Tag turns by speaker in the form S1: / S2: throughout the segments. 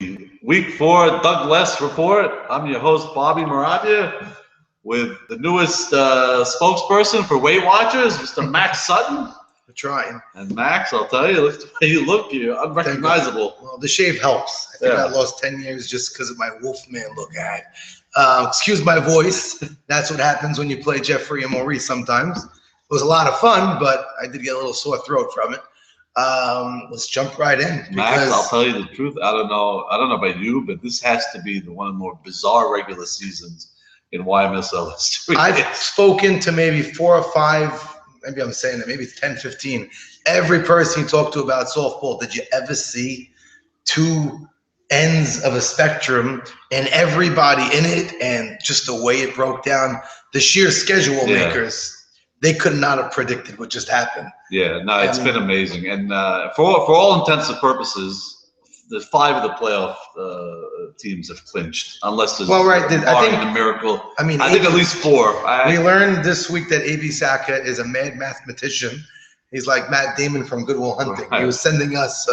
S1: Week 4 Doug Less Report. I'm your host, Bobby Moravia, with the newest spokesperson for Weight Watchers, Mr. Max Sutton.
S2: We're trying.
S1: And Max, I'll tell you, look the way you look, you're unrecognizable.
S2: Well, the shave helps. I think I lost 10 years just because of my Wolfman look. Excuse my voice. That's what happens when you play Jeffrey and Maurice sometimes. It was a lot of fun, but I did get a little sore throat from it. Let's jump right in.
S1: Max, I'll tell you the truth. I don't know about you, but this has to be one of the more bizarre regular seasons in YMSL history.
S2: I've spoken to maybe 4 or 5, maybe I'm saying it, maybe 10, 15. Every person you talk to about softball, did you ever see 2 ends of a spectrum and everybody in it, and just the way it broke down, the sheer schedule makers, they could not have predicted what just happened.
S1: Yeah, no, it's been amazing. And for all intents and purposes, the 5 of the playoff teams have clinched, unless there's a miracle. I think at least 4.
S2: We learned this week that A.B. Saka is a mad mathematician. He's like Matt Damon from Good Will Hunting. Right. He was sending us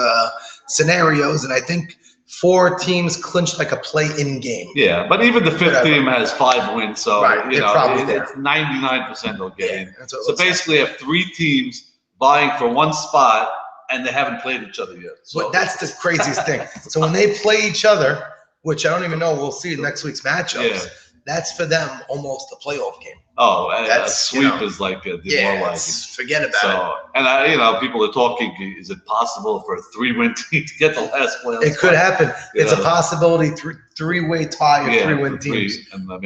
S2: scenarios, and I think 4 teams clinched like a play-in game.
S1: Yeah, but even the 5th team has 5 wins, so it's 99% they'll get in. So basically, you have 3 teams vying for 1 spot, and they haven't played each other yet. So
S2: but that's the craziest thing. So when they play each other, which I don't even know, we'll see in next week's matchups. That's for them almost a playoff game.
S1: Oh, a sweep is like a demoralizing.
S2: Forget about it.
S1: And people are talking, is it possible for a 3-win team to get the last playoff?
S2: It could happen. It's a possibility, 3-way tie of 3-win teams.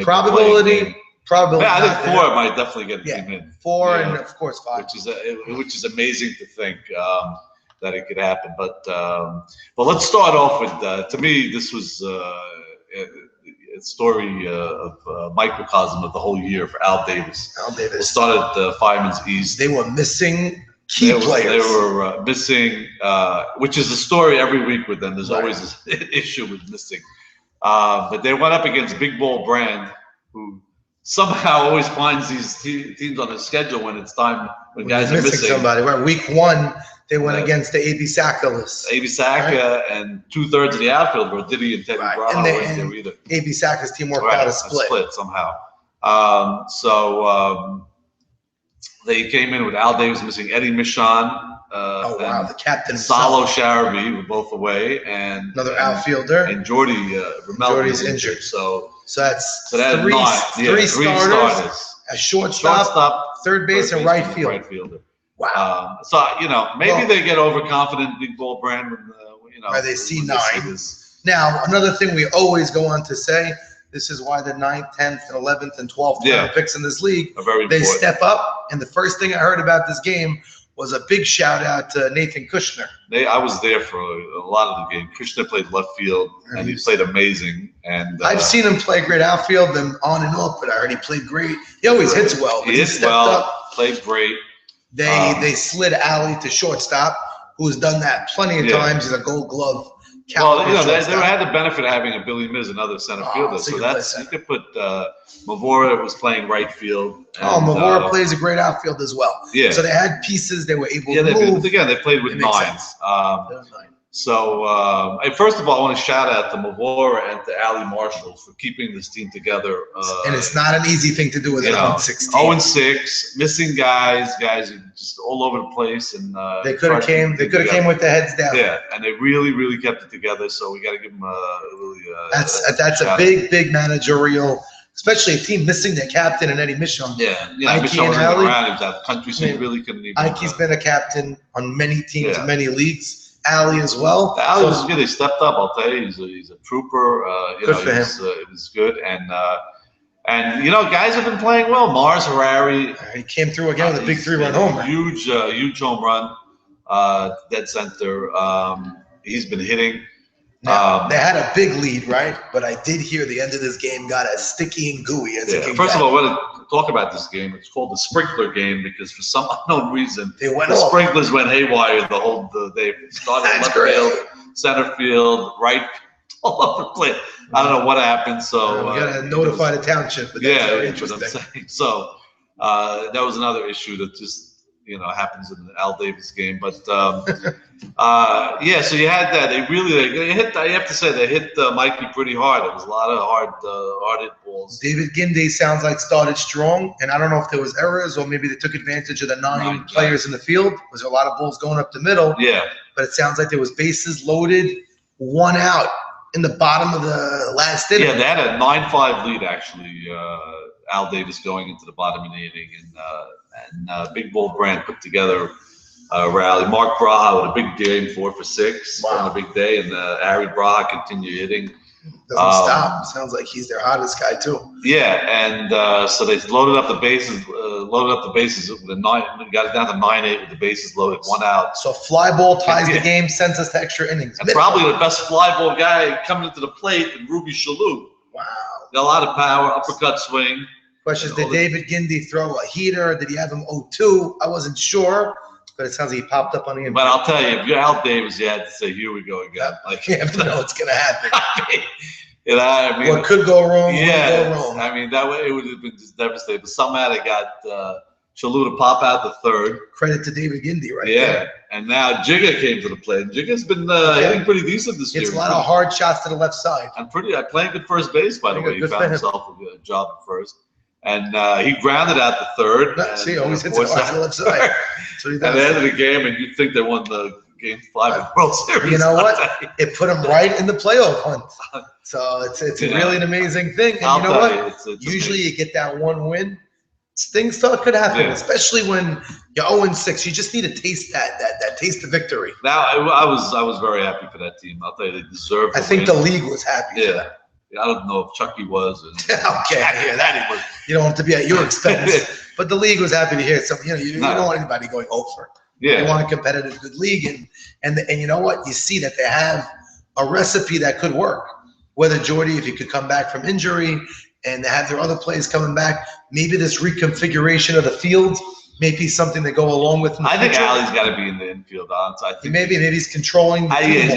S2: Probability.
S1: I think 4 might definitely get a team in.
S2: 4 and of course 5.
S1: Which is amazing to think that it could happen. But let's start off with, to me, this was a story of microcosm of the whole year for Al Davis. It started at Fireman's East.
S2: They were missing key players.
S1: They were missing, which is a story every week with them. There's always this issue with missing. But they went up against Big Ball Brand, who somehow always finds these teams on the schedule when it's time, when guys are missing
S2: somebody. Right, week 1, they went against the A.B. Saka list.
S1: A.B. Saka and 2/3 of the outfield were Diddy and Teddy Bravo.
S2: And A.B. Saka's team worked out a split
S1: somehow. They came in with Al Davis missing, Eddie Michon.
S2: The captain.
S1: Salo Sharabi were both away, and
S2: another outfielder.
S1: And Jordy Ramel was
S2: injured.
S1: So
S2: that's
S1: 3 starters.
S2: A shortstop, third base, and right fielder.
S1: Wow. Maybe they get overconfident, Big Ball Brand, when
S2: they see 9. Now, another thing we always go on to say, this is why the 9th, 10th, and 11th, and 12th picks in this league, they step up. And the first thing I heard about this game was a big shout out to Nathan Kushner.
S1: I was there for a lot of the game. Kushner played left field, and he played amazing. And
S2: I've seen him play great outfield and on and off, but I heard he played great. He always hits well.
S1: He hits well, played great.
S2: They slid Ali to shortstop, who's done that plenty of times. He's a Gold Glove.
S1: They had the benefit of having a Billy Miz, another center fielder. So you could put Mavora was playing right field.
S2: Mavora plays a great outfield as well. Yeah. So they had pieces they were able to move.
S1: They played with 9s. So first of all, I want to shout out to Mavora and to Ali Marshall for keeping this team together.
S2: And it's not an easy thing to do with an 0-6 team.
S1: 0-6, missing guys are just all over the place, and
S2: they could have came with their heads down.
S1: Yeah, and they really, really kept it together. So we got to give them
S2: that's a big managerial. Especially a team missing their captain and Eddie Michon.
S1: Michon wasn't around. He was out of the country, so he really couldn't even.
S2: Ike's been a captain on many teams, many leagues. Ali as well.
S1: Ali was good. He stepped up. I'll tell you, he's a trooper.
S2: Good for him.
S1: It was good, and guys have been playing well. Mars Harari.
S2: He came through again with a big 3-run homer.
S1: Huge home run. Dead center. He's been hitting.
S2: Now, they had a big lead, right? But I did hear the end of this game got as sticky and gooey as it can
S1: First of all, I want to talk about this game. It's called the sprinkler game because for some unknown reason,
S2: the
S1: sprinklers went haywire they started left field, center field, right, all over the place. I don't know what happened. So
S2: we got to notify the township. But that's very interesting.
S1: So that was another issue that just happens in the Al Davis game. But yeah, so you had that. They hit. I have to say they hit Mikey pretty hard. It was a lot of hard hit balls.
S2: David Gindi sounds like started strong, and I don't know if there was errors or maybe they took advantage of the nine players in the field. Was there a lot of balls going up the middle?
S1: Yeah.
S2: But it sounds like there was bases loaded, 1 out in the bottom of the last inning.
S1: Yeah, they had a 9-5 lead actually. Al Davis going into the bottom of the inning, and Big Bull Brand put together a rally. Mark Braha with a big game, 4 for 6 on a big day, and Harry Braha continued hitting.
S2: Doesn't stop. Sounds like he's their hottest guy too.
S1: Yeah, and so they loaded up the bases. With a 9, got it down to 9-8 with the bases loaded, 1 out.
S2: So fly ball ties the game, sends us to extra innings.
S1: And probably the best fly ball guy coming into the plate, and Ruby Shalhoub.
S2: Wow.
S1: Got a lot of power, uppercut swing.
S2: Question is, did David Gindi throw a heater? Did he have him 0-2? I wasn't sure, but it sounds like he popped up on the.
S1: But I'll tell you, if you're Al Davis, you had to say, "Here we go again."
S2: Like you have to know what's going to happen.
S1: I mean,
S2: what could go wrong?
S1: Yeah,
S2: go wrong.
S1: I mean, that way it would have been just devastating. But somehow they got Shalhoub to pop out the third.
S2: Credit to David Gindi, right?
S1: Yeah,
S2: there.
S1: And now Jigga came to the plate. Jigga's been hitting pretty decent this year.
S2: It's a lot of hard shots to the left side.
S1: I'm playing good first base, by the way. He found himself a job at first. And he grounded out the third.
S2: See, always hits it hard to the left side. So he does.
S1: At the end of the game, and you'd think they won the Game 5 of the World Series.
S2: You know what? It put him right in the playoff hunt. So it's really an amazing thing. And you know what?
S1: It's
S2: usually you get that one win. Things could happen, especially when you're 0-6. You just need to taste that taste of victory.
S1: Now, I was very happy for that team. I'll tell you, they deserved.
S2: I think the league was happy.
S1: Yeah. I don't know if Chucky was.
S2: Okay, I hear that. You don't want it to be at your expense. But the league was happy to hear something. You don't want anybody going over.
S1: Yeah.
S2: They want a competitive, good league. And you know what? You see that they have a recipe that could work. Whether Jordy, if he could come back from injury, and they have their other players coming back, maybe this reconfiguration of the field may be something they go along with.
S1: I think Ali's got to be in the infield. I think
S2: maybe he's controlling.
S1: He's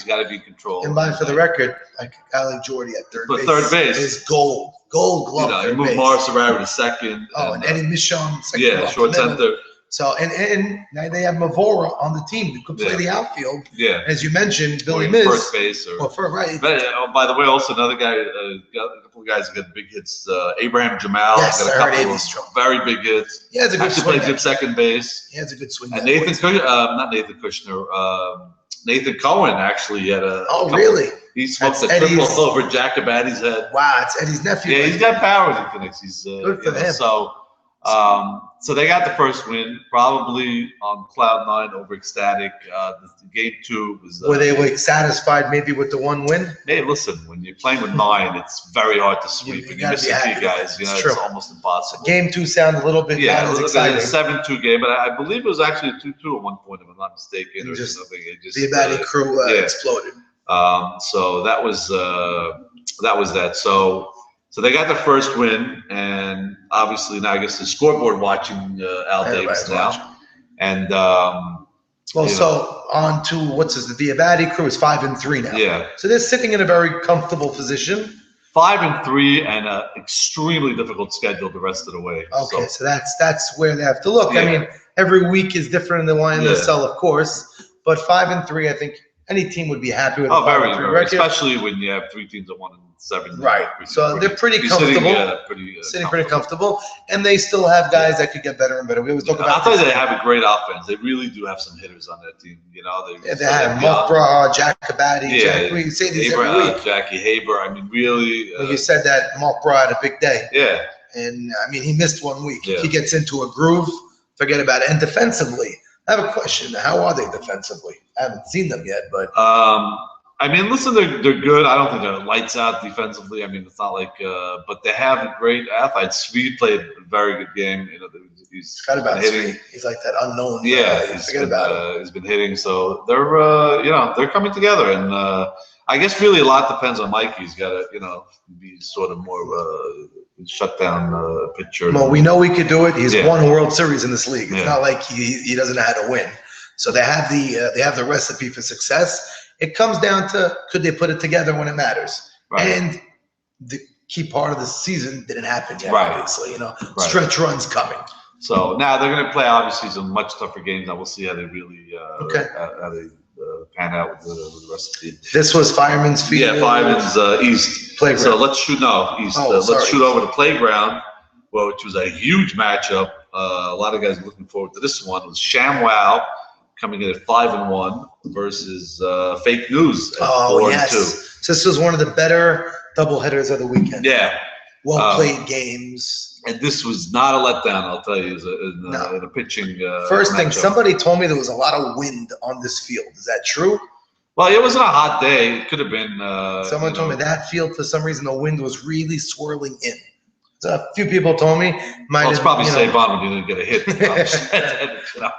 S1: got to be controlled.
S2: And for the record, like Ali Jordy at third
S1: base
S2: is gold glove.
S1: You move Morris Arroyo to second.
S2: Oh, and Eddie Michon second.
S1: Yeah, short center.
S2: So and now they have Mavora on the team who could play the outfield.
S1: Yeah,
S2: as you mentioned, Billy Miz,
S1: first base
S2: right.
S1: But, by the way, also another guy, a couple of guys who got big hits. Abraham Jamal got a couple of very big hits.
S2: Yeah, it's a good swing.
S1: Plays good second base.
S2: Yeah, it's a good swing.
S1: And Nathan Kushner, Nathan Cohen actually had a.
S2: Oh, really?
S1: He smoked a triple over Jacobatti's head.
S2: Wow, it's Eddie's nephew.
S1: Yeah, he's got power in Phoenix. He's
S2: good for him.
S1: So they got the first win, probably on cloud 9, over ecstatic. Game 2 was.
S2: Were they satisfied maybe with the one win?
S1: Hey, listen, when you're playing with 9, it's very hard to sweep.
S2: You
S1: you're missing 2 guys. It's almost impossible.
S2: Game 2 sounded a little bit not as exciting.
S1: 7-2 game, but I believe it was actually a 2-2 at one point, if I'm not mistaken, or something.
S2: The Abadi crew exploded.
S1: So that was that. So they got the first win, and obviously now I guess the scoreboard watching Al Davis now. And
S2: so on to the Abadi crew is 5-3 now.
S1: Yeah.
S2: So they're sitting in a very comfortable position.
S1: 5-3 and an extremely difficult schedule the rest of the way.
S2: Okay, so that's where they have to look.
S1: Yeah.
S2: I mean, every week is different in the YMSL, of course, but 5-3, I think any team would be happy with.
S1: Oh, very, record. Especially when you have 3 teams that 1-7.
S2: Right. So they're pretty comfortable. Sitting pretty comfortable, and they still have guys that could get better and better. We always talk about.
S1: I thought they have a great offense. They really do have some hitters on that team.
S2: They have Mark Braha, Jack. We say these every week.
S1: Jackie Haber. I mean, really.
S2: You said that Mark Braha had a big day.
S1: Yeah.
S2: And I mean, he missed 1 week. Yeah. He gets into a groove. Forget about it. And defensively, I have a question. How are they defensively? I haven't seen them yet, but.
S1: I mean, listen, they're good. I don't think they're lights out defensively. I mean, it's not like, but they have great athletes. Swede played a very good game. He's
S2: got about hitting. He's like that unknown.
S1: Yeah, he's been hitting. So they're coming together, and I guess really a lot depends on Mike. He's got to be sort of more of a shutdown pitcher.
S2: Well, we know he could do it. He's won World Series in this league. It's not like he doesn't know how to win. So they have the recipe for success. It comes down to could they put it together when it matters, and the key part of the season didn't happen yet. Obviously, stretch runs coming.
S1: So now they're going to play obviously some much tougher games. Now we'll see how they really how they pan out with the rest of the team.
S2: This was Fireman's Field.
S1: Yeah, Fireman's East
S2: Playground.
S1: So let's shoot East. Let's shoot over to Playground, which was a huge matchup. A lot of guys are looking forward to this one. It was ShamWow coming in at 5-1 versus Fake News at 4-2.
S2: So this was one of the better doubleheaders of the weekend.
S1: Yeah.
S2: Well played games.
S1: And this was not a letdown, I'll tell you, in a pitching
S2: First thing,
S1: matchup.
S2: Somebody told me there was a lot of wind on this field. Is that true?
S1: Well, it wasn't a hot day. It could have been.
S2: Someone told me that field, for some reason, the wind was really swirling in. So a few people told me.
S1: It's probably Savon when you didn't get a hit.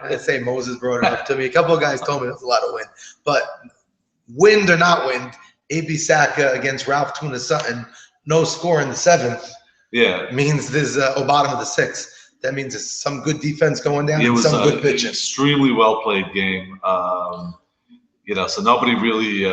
S2: I'd say Moses brought it up to me. A couple of guys told me there was a lot of wind. But wind or not wind, A.B. Saka against Ralph Tuna Sutton, no score in the 7th.
S1: Yeah,
S2: means there's bottom of the 6th. That means there's some good defense going down and some good pitching.
S1: Extremely well played game. So nobody really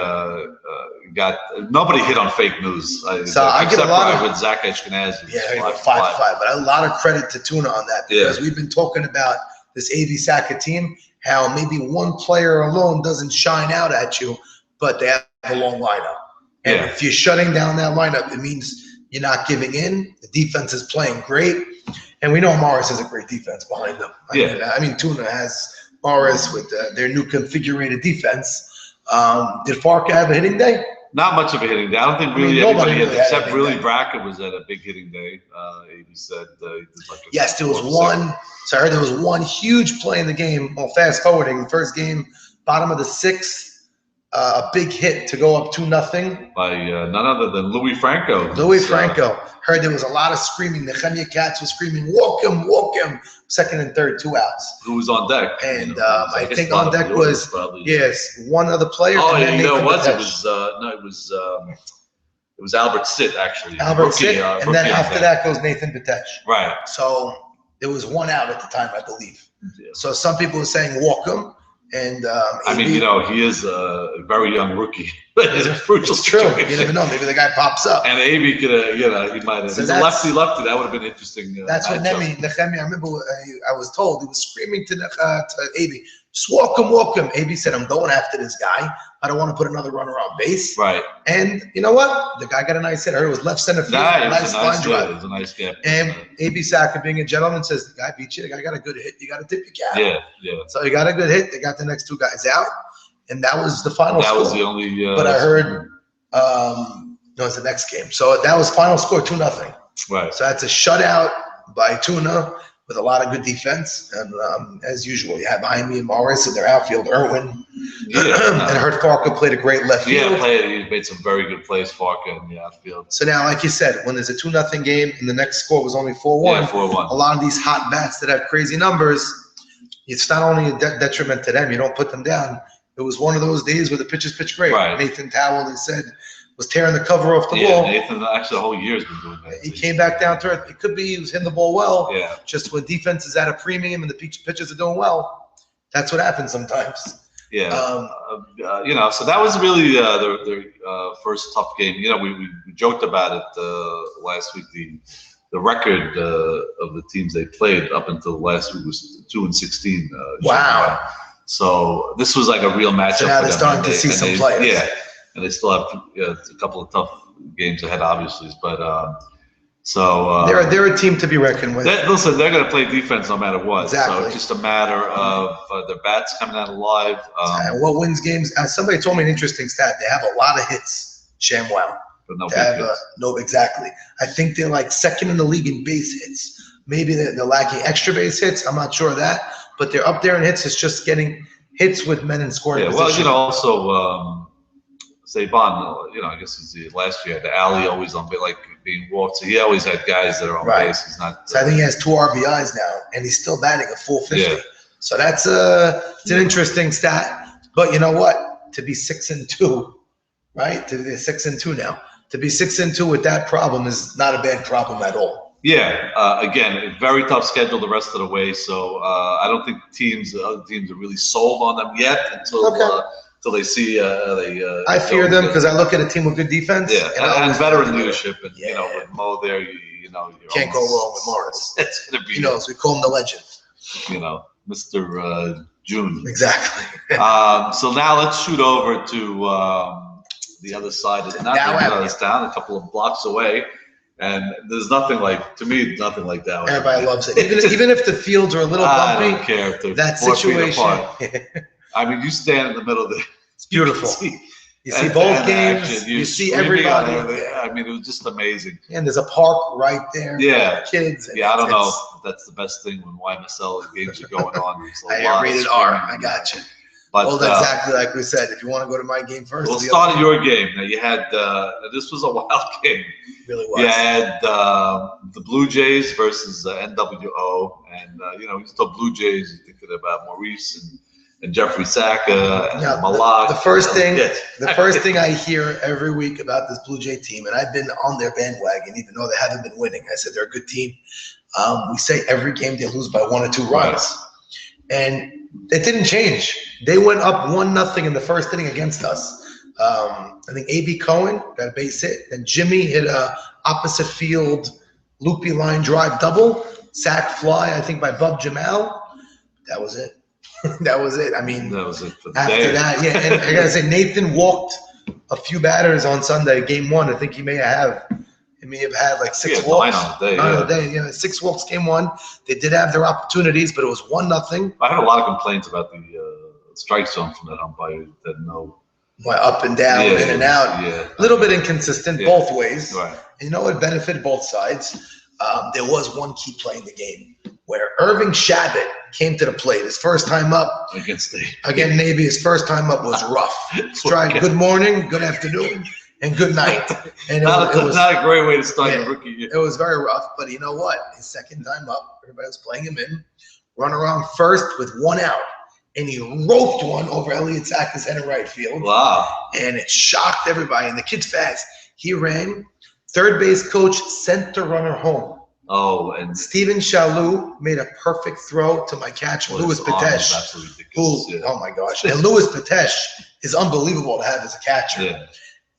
S1: nobody hit on Fake News.
S2: So I give a lot of
S1: with Zach Ashkenazi.
S2: Yeah, 5-5, but a lot of credit to Tuna on that because we've been talking about this A.B. Saka team, how maybe one player alone doesn't shine out at you, but they have a long lineup. And if you're shutting down that lineup, it means you're not giving in. The defense is playing great. And we know Morris has a great defense behind them. I mean, Tuna has Morris with their new configured defense. Did Farka have a hitting day?
S1: Not much of a hitting day. I don't think really anybody hit, except really Brackett was at a big hitting day. He said he did
S2: yes, there was one. So I heard there was one huge play in the game. Well, fast forwarding, the first game, bottom of the 6th. A big hit to go up 2-0
S1: by none other than Louis Franco.
S2: Franco. Heard there was a lot of screaming. Nehemiah Katz was screaming, walk him. Second and third, 2 outs.
S1: Who was on deck?
S2: And I think on deck was one other player.
S1: Oh, and you know what it was? It was Albert Sitt actually.
S2: Albert Sitt, and then after that goes Nathan Bitech.
S1: Right.
S2: So there was 1 out at the time, I believe. Yeah. So some people were saying walk him. And
S1: I mean, he is a very young rookie. It's a crucial
S2: true.
S1: situation.
S2: You never know. Maybe the guy pops up.
S1: And AB could, he might have. So he's a lefty. That would have been interesting.
S2: That's what Nehemiah. I remember I was told he was screaming to AB, just walk him. AB said, "I'm going after this guy. I don't want to put another runner on base."
S1: Right.
S2: And you know what? The guy got a nice hit. I heard it was left center field. Nice line drive.
S1: It was a nice gap.
S2: And AB Saka, being a gentleman, says the guy beat you. The guy got a good hit. You got to tip your cap.
S1: Yeah.
S2: So he got a good hit. They got the next 2 guys out, and that was the final score.
S1: That was the only.
S2: But I heard. No, it's the next game. So that was final score 2-0.
S1: Right.
S2: So that's a shutout by Tuna with a lot of good defense. And as usual, you have behind me and Morris in their outfield, Irwin. And I heard Farka played a great left field.
S1: Yeah, he made some very good plays, Farka, in the outfield.
S2: So now, like you said, when there's a 2-0 game and the next score was only 4-1,
S1: 4-1.
S2: A lot of these hot bats that have crazy numbers, it's not only a detriment to them, you don't put them down. It was one of those days where the pitchers pitched great.
S1: Right.
S2: Nathan Towell, they said, was tearing the cover off the ball.
S1: Yeah, Nathan, actually, the whole year's been doing that.
S2: He came back down to earth. It could be he was hitting the ball well.
S1: Yeah.
S2: Just when defense is at a premium and the pitchers are doing well, that's what happens sometimes.
S1: Yeah. So that was really their first tough game. We joked about it last week. The record of the teams they played up until last week was 2-16.
S2: Wow.
S1: So this was like a real matchup.
S2: So now they're starting to see some players.
S1: Yeah, and they still have a couple of tough games ahead, obviously. But
S2: they're a team to be reckoned with.
S1: Listen, they're going to play defense no matter what.
S2: Exactly.
S1: So it's just a matter of their bats coming out alive.
S2: And what wins games? Somebody told me an interesting stat. They have a lot of hits. ShamWow.
S1: But no big hits.
S2: No, exactly. I think they're like second in the league in base hits. Maybe they're lacking extra base hits. I'm not sure of that. But they're up there in hits. It's just getting hits with men in scoring position.
S1: Well, also Saban, I guess it's last year, the alley always on being walked. So he always had guys that are on base. He's not.
S2: So I think he has 2 RBIs now, and he's still batting a full 50. Yeah. So that's it's an interesting stat. But you know what? To be 6-2, right? To be 6-2 now. To be 6-2 with that problem is not a bad problem at all.
S1: Yeah, again, a very tough schedule the rest of the way. So I don't think other teams are really sold on them yet until they see
S2: I fear them because I look at a team with good defense.
S1: Yeah, and veteran leadership, and with Mo there, you you know, you're
S2: Can't go wrong with Morris.
S1: It's gonna be,
S2: He knows. We call him the legend.
S1: you know, Mr. June.
S2: Exactly.
S1: So now let's shoot over to the other side of this town, a couple of blocks away, and there's nothing like, to me, nothing like that.
S2: Everybody loves it. Even if the fields are a little bumpy,
S1: I don't care if they're
S2: that
S1: 4 feet
S2: situation.
S1: apart. I mean, you stand in the middle of the.
S2: It's beautiful. You see both games. You see everybody.
S1: I mean, it was just amazing.
S2: And there's a park right there.
S1: Yeah.
S2: For kids.
S1: Yeah, I don't know if that's the best thing when YMSL games are going on.
S2: I rated R. I got you.
S1: But,
S2: well, exactly like we said. If you want to go to my game first,
S1: we'll start at your game. Now you had this was a wild game.
S2: It really was.
S1: You had the Blue Jays versus NWO, and you know, you talk Blue Jays, you're thinking about Maurice and Jeffrey Saka and Malak.
S2: The first thing I hear every week about this Blue Jay team, and I've been on their bandwagon, even though they haven't been winning. I said they're a good team. We say every game they lose by 1 or 2 runs, and it didn't change. They went up 1-0 in the first inning against us. I think A.B. Cohen got a base hit, and Jimmy hit a opposite field loopy line drive double, sac fly, I think by Bub Jamal. That was it. That was it. I mean,
S1: that was it for the
S2: after
S1: day.
S2: that, yeah. And I gotta say, Nathan walked a few batters on Sunday, game 1. I think he may have had like 6 walks.
S1: 9 on the day.
S2: Yeah, 6 walks game 1. They did have their opportunities, but it was 1-0.
S1: I had a lot of complaints about the strike zone from that umpire. That no.
S2: Up and down, in and out.
S1: Yeah.
S2: A little bit inconsistent both ways.
S1: Right.
S2: And you know, it benefited both sides. There was one key play in the game where Irving Shabbat came to the plate. His first time up
S1: against
S2: Navy, his first time up was rough. Strike, good morning, good afternoon, and good night. And it was
S1: not a great way to start your rookie year.
S2: It was very rough, but you know what? His second time up, everybody was playing him in. Runner on first with 1 out. And he roped one over Elliott Saka's head in right field.
S1: Wow.
S2: And it shocked everybody. And the kid's fast. He ran. Third base coach sent the runner home.
S1: Oh, and
S2: Steven Shalou made a perfect throw to my catcher, Louis Patesh. Oh my gosh. And Louis Patesh is unbelievable to have as a catcher.
S1: Yeah.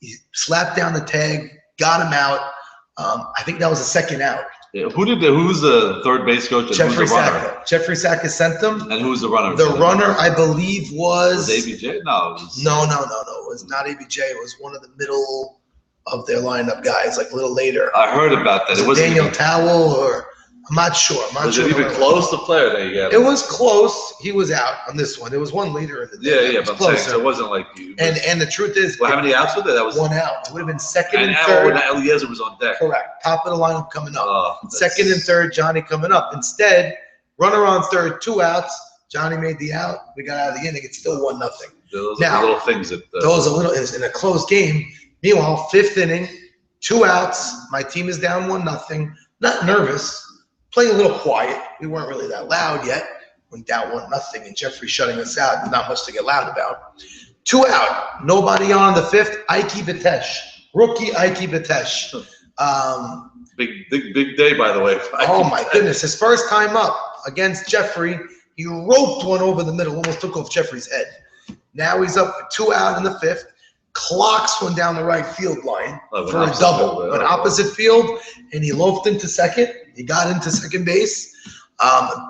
S2: He slapped down the tag, got him out. I think that was the second out.
S1: Yeah. Who was the third base coach? And
S2: Jeffrey
S1: who's the runner?
S2: Saka. Jeffrey Saka sent them.
S1: And who was the runner?
S2: The runner, I believe, was
S1: ABJ? No.
S2: No. It was not ABJ. It was one of the middle of their lineup guys, like a little later.
S1: I heard about that.
S2: It wasn't Daniel Towell, or I'm not sure.
S1: Was it even close to player that you got?
S2: It was close. He was out on this one. There was one later in the day.
S1: Yeah, but I'm saying, so it wasn't like you.
S2: And the truth is,
S1: well, how many outs were there? That was
S2: 1 out. It would have been second and
S1: third.
S2: third.
S1: Eliezer was on deck.
S2: Correct. Top of the lineup coming up. Second and third, Johnny coming up. Instead, runner on third, 2 outs. Johnny made the out. We got out of the inning. It's still 1-0.
S1: Those are the little things that.
S2: Those are little in a close game. Meanwhile, 5th inning, 2 outs. My team is down 1-0. Not nervous. Playing a little quiet. We weren't really that loud yet. Went down 1-0, and Jeffrey shutting us out. Not much to get loud about. 2 out. Nobody on the 5th. Ike Batesh. Rookie Ike Batesh.
S1: Big day, by the way.
S2: Oh my goodness. His first time up against Jeffrey. He roped one over the middle. Almost took off Jeffrey's head. Now he's up for 2 out in the 5th. Clocks one down the right field line for a double. An opposite field. And he loafed into second. He got into second base.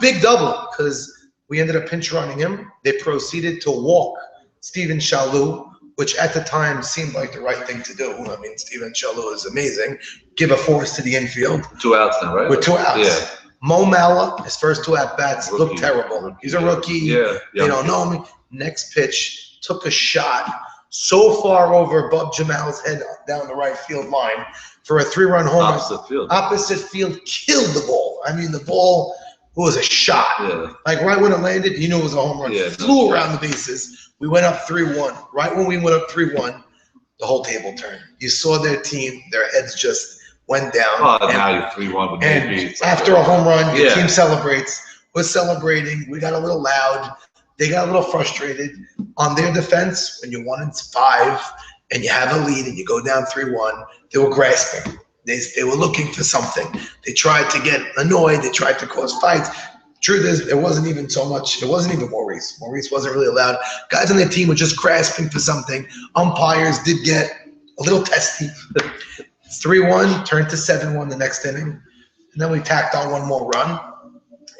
S2: Big double because we ended up pinch running him. They proceeded to walk Steven Shalou, which at the time seemed like the right thing to do. I mean, Steven Shalou is amazing. Give a force to the infield.
S1: 2 outs now, right?
S2: With 2 outs.
S1: Yeah.
S2: Mo Mala, his first 2 at-bats looked terrible. He's a rookie.
S1: Yeah.
S2: You don't know me. Next pitch, took a shot so far over Bub Jamal's head down the right field line for a 3-run home run. Opposite field, killed the ball. I mean, the ball was a shot.
S1: Yeah.
S2: Like right when it landed, you knew it was a home run.
S1: Yeah,
S2: flew around the bases. We went up 3-1. Right when we went up 3-1, the whole table turned. You saw their team, their heads just went down.
S1: Oh, now you're 3-1 with
S2: and after a home run, your team celebrates. We're celebrating. We got a little loud. They got a little frustrated. On their defense, when you're 1-5 and you have a lead and you go down 3-1, they were grasping. They were looking for something. They tried to get annoyed. They tried to cause fights. Truth is, it wasn't even so much. It wasn't even Maurice. Maurice wasn't really allowed. Guys on their team were just grasping for something. Umpires did get a little testy. 3-1 turned to 7-1 the next inning. and then we tacked on one more run,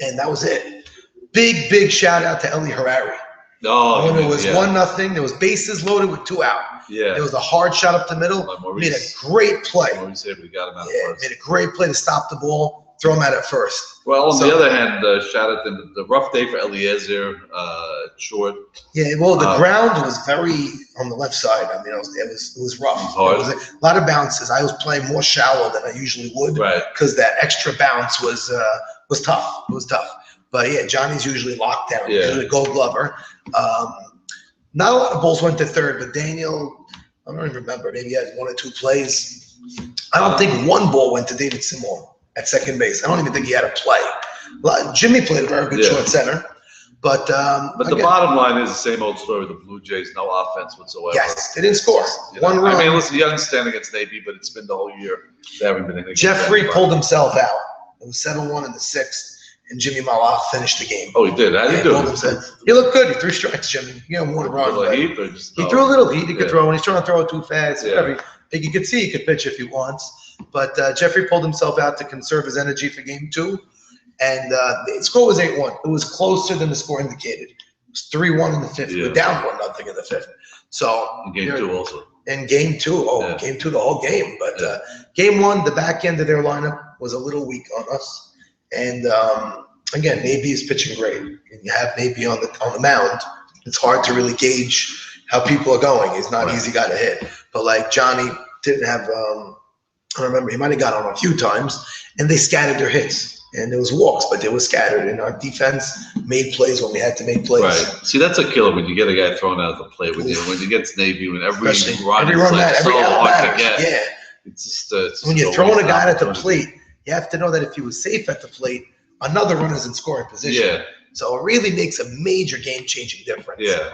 S2: and that was it. Big shout out to Eli Harari.
S1: Oh,
S2: when it was 1-0, there was bases loaded with 2 out.
S1: Yeah.
S2: There was a hard shot up the middle. Made a great play.
S1: Maurice able to get him out
S2: Yeah,
S1: first.
S2: made a great play to stop the ball, throw him out at first.
S1: Well, on the other hand, shout out to the rough day for Eliezer, short.
S2: Yeah, well, the ground was very on the left side. I mean, it was rough.
S1: Hard.
S2: It was a lot of bounces. I was playing more shallow than I usually would,
S1: Right?
S2: Because that extra bounce was tough. It was tough. But yeah, Johnny's usually locked down.
S1: Yeah.
S2: Usually a Gold Glover. Not a lot of balls went to third, but Daniel, I don't even remember. Maybe he had 1 or 2 plays. I don't think one ball went to David Simon at second base. I don't even think he had a play. Jimmy played a very good short center. But
S1: the bottom line is the same old story with the Blue Jays, no offense whatsoever.
S2: Yes, they didn't score.
S1: One
S2: run.
S1: I mean, listen, you understand against Navy, but it's been the whole year. They haven't been anything.
S2: Jeffrey pulled himself out. It was 7-1 in the 6th, and Jimmy Malach finished the game.
S1: Oh, he did? How did he do
S2: it? He looked good. He threw strikes, Jimmy. You know, more to run.
S1: Heat or just,
S2: he threw a little heat. He could throw, and he's trying to throw it too fast.
S1: Yeah.
S2: You could see he could pitch if he wants. But Jeffrey pulled himself out to conserve his energy for game 2. And the score was 8-1. It was closer than the score indicated. It was 3-1 in the 5th.
S1: Yeah.
S2: We're down 1-0 in the 5th. So
S1: in game 2 also.
S2: In game 2, game 2, the whole game. But game 1, the back end of their lineup was a little weak on us. And again, Navy is pitching great. And you have Navy on the mound. It's hard to really gauge how people are going. He's not an easy guy to hit. But like Johnny didn't have, I don't remember, he might have got on a few times, and they scattered their hits. And there was walks, but they were scattered. And our defense made plays when we had to make plays.
S1: Right. See, that's a killer when you get a guy thrown out of the play with you. When you get Navy, when every run is like so hard to get.
S2: Yeah.
S1: It's just
S2: when you're throwing a guy at the plate, you have to know that if he was safe at the plate, another runner's in scoring position.
S1: Yeah.
S2: So it really makes a major game-changing difference.
S1: Yeah,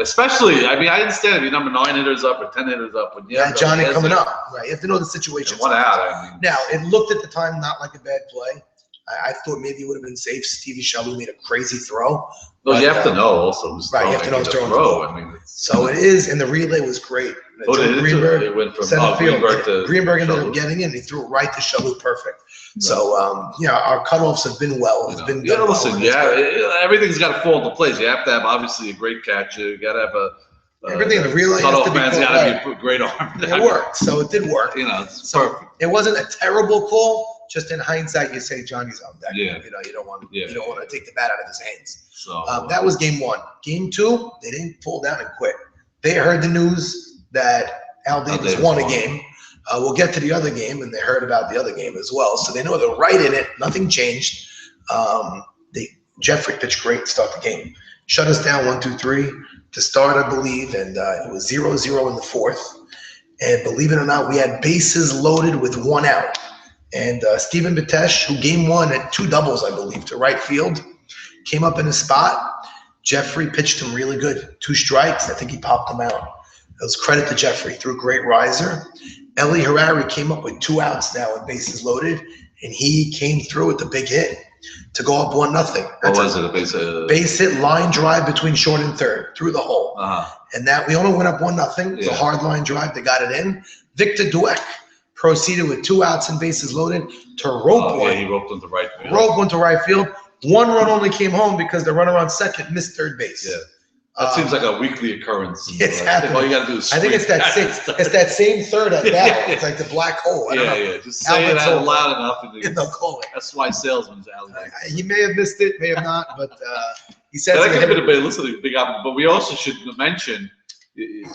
S1: especially, I mean, I understand if you're number 9 hitters up or 10 hitters up. When you have
S2: Johnny coming up, right? You have to know the situation.
S1: 1 out, I mean.
S2: Now, it looked at the time not like a bad play. I thought maybe it would have been safe. Stevie Shalhoub made a crazy thro.
S1: No, you have to know also who's
S2: right, you have to know who's throwing the
S1: ball. I mean,
S2: so it is, and the relay was great.
S1: Greenberg went from
S2: Greenberg to Greenberg ended up getting in. He threw it right to Shalhoub, perfect. So, our cutoffs have been well. It's been done
S1: listen, everything's got to fall into place. You have to have obviously a great catcher. You got to have
S2: everything in the relay.
S1: Cutoff man's got to be a great arm.
S2: It worked, so it did work.
S1: It's
S2: so
S1: perfect.
S2: It wasn't a terrible call. Just in hindsight, you say Johnny's on deck.
S1: Yeah.
S2: You don't want to take the bat out of his hands.
S1: So
S2: that was game 1. Game 2, they didn't pull down and quit. They heard the news that Al Davis won a game. We'll get to the other game, and they heard about the other game as well. So they know they're right in it. Nothing changed. Jeffrey pitched great to start the game. Shut us down 1-2-3 to start, I believe, and it was 0-0 in the 4th. And believe it or not, we had bases loaded with 1 out. And Stephen Batesh, who game 1 had 2 doubles, I believe, to right field, came up in his spot. Jeffrey pitched him really good. 2 strikes. I think he popped him out. It was credit to Jeffrey. Threw a great riser. Eli Harari came up with 2 outs now with bases loaded, and he came through with the big hit to go up 1-0.
S1: What was it? A
S2: base hit line drive between short and third through the hole. And that we only went up 1-0. It's a hard line drive. They got it in. Victor Dweck proceeded with 2 outs and bases loaded to rope one.
S1: Yeah, he roped one to right field.
S2: Rope one to right field. 1 run only came home because the runner on second missed third base.
S1: Yeah. That seems like a weekly occurrence.
S2: It's happening.
S1: All you got to do is
S2: I think it's that same third at bat. It's like the black hole.
S1: Just say it out loud enough. And
S2: they'll call it.
S1: That's why salesmen
S2: he may have missed it, may have not, but he said
S1: that could have been a big opportunity. But we also should mention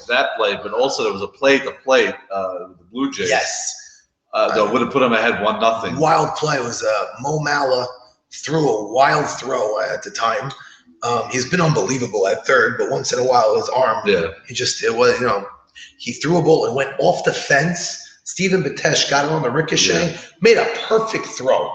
S1: that play, but also there was a play at the plate, the Blue Jays.
S2: Yes.
S1: That would have put them ahead 1-0.
S2: Wild play was Mo Mala threw a wild throw at the time. He's been unbelievable at third, but once in a while his arm, he threw a ball and went off the fence. Stephen Batesh got it on the ricochet, made a perfect throw.